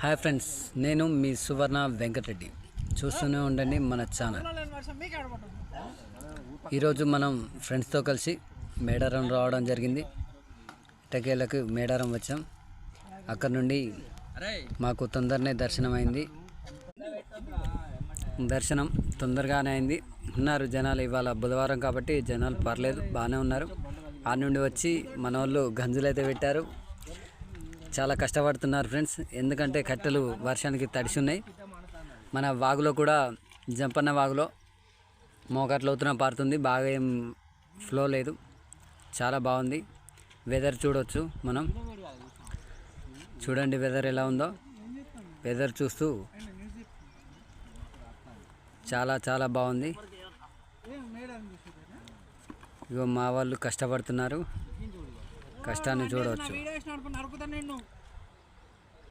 Hi friends, నేను మీ సువర్ణ వెంకటరెడ్డి. చూస్తూనే ఉండండి మన ఛానల్. ఈరోజు మనం ఫ్రెండ్స్తో కలిసి మేడారం రావడం జరిగింది. ఇటకేలకు మేడారం వచ్చాం. అక్కడ నుండి మాకు తొందరనే దర్శనం అయింది. దర్శనం తొందరగానే అయింది. ఉన్నారు జనాలు. ఇవాళ బుధవారం కాబట్టి జనాలు పర్లేదు, బాగానే ఉన్నారు. ఆ నుండి వచ్చి మన వాళ్ళు గంజులైతే పెట్టారు. చాలా కష్టపడుతున్నారు ఫ్రెండ్స్, ఎందుకంటే కట్టెలు వర్షానికి తడిసి ఉన్నాయి. మన వాగులో కూడా జంపన్న వాగులో మోకాట్ల లోతున పారుతుంది. బాగా ఏం ఫ్లో లేదు, చాలా బాగుంది. వెదర్ చూడవచ్చు మనం. చూడండి వెదర్ ఎలా ఉందో. వెదర్ చూస్తూ చాలా చాలా బాగుంది. ఇగో మా వాళ్ళు కష్టపడుతున్నారు, కష్టాన్ని చూడవచ్చు.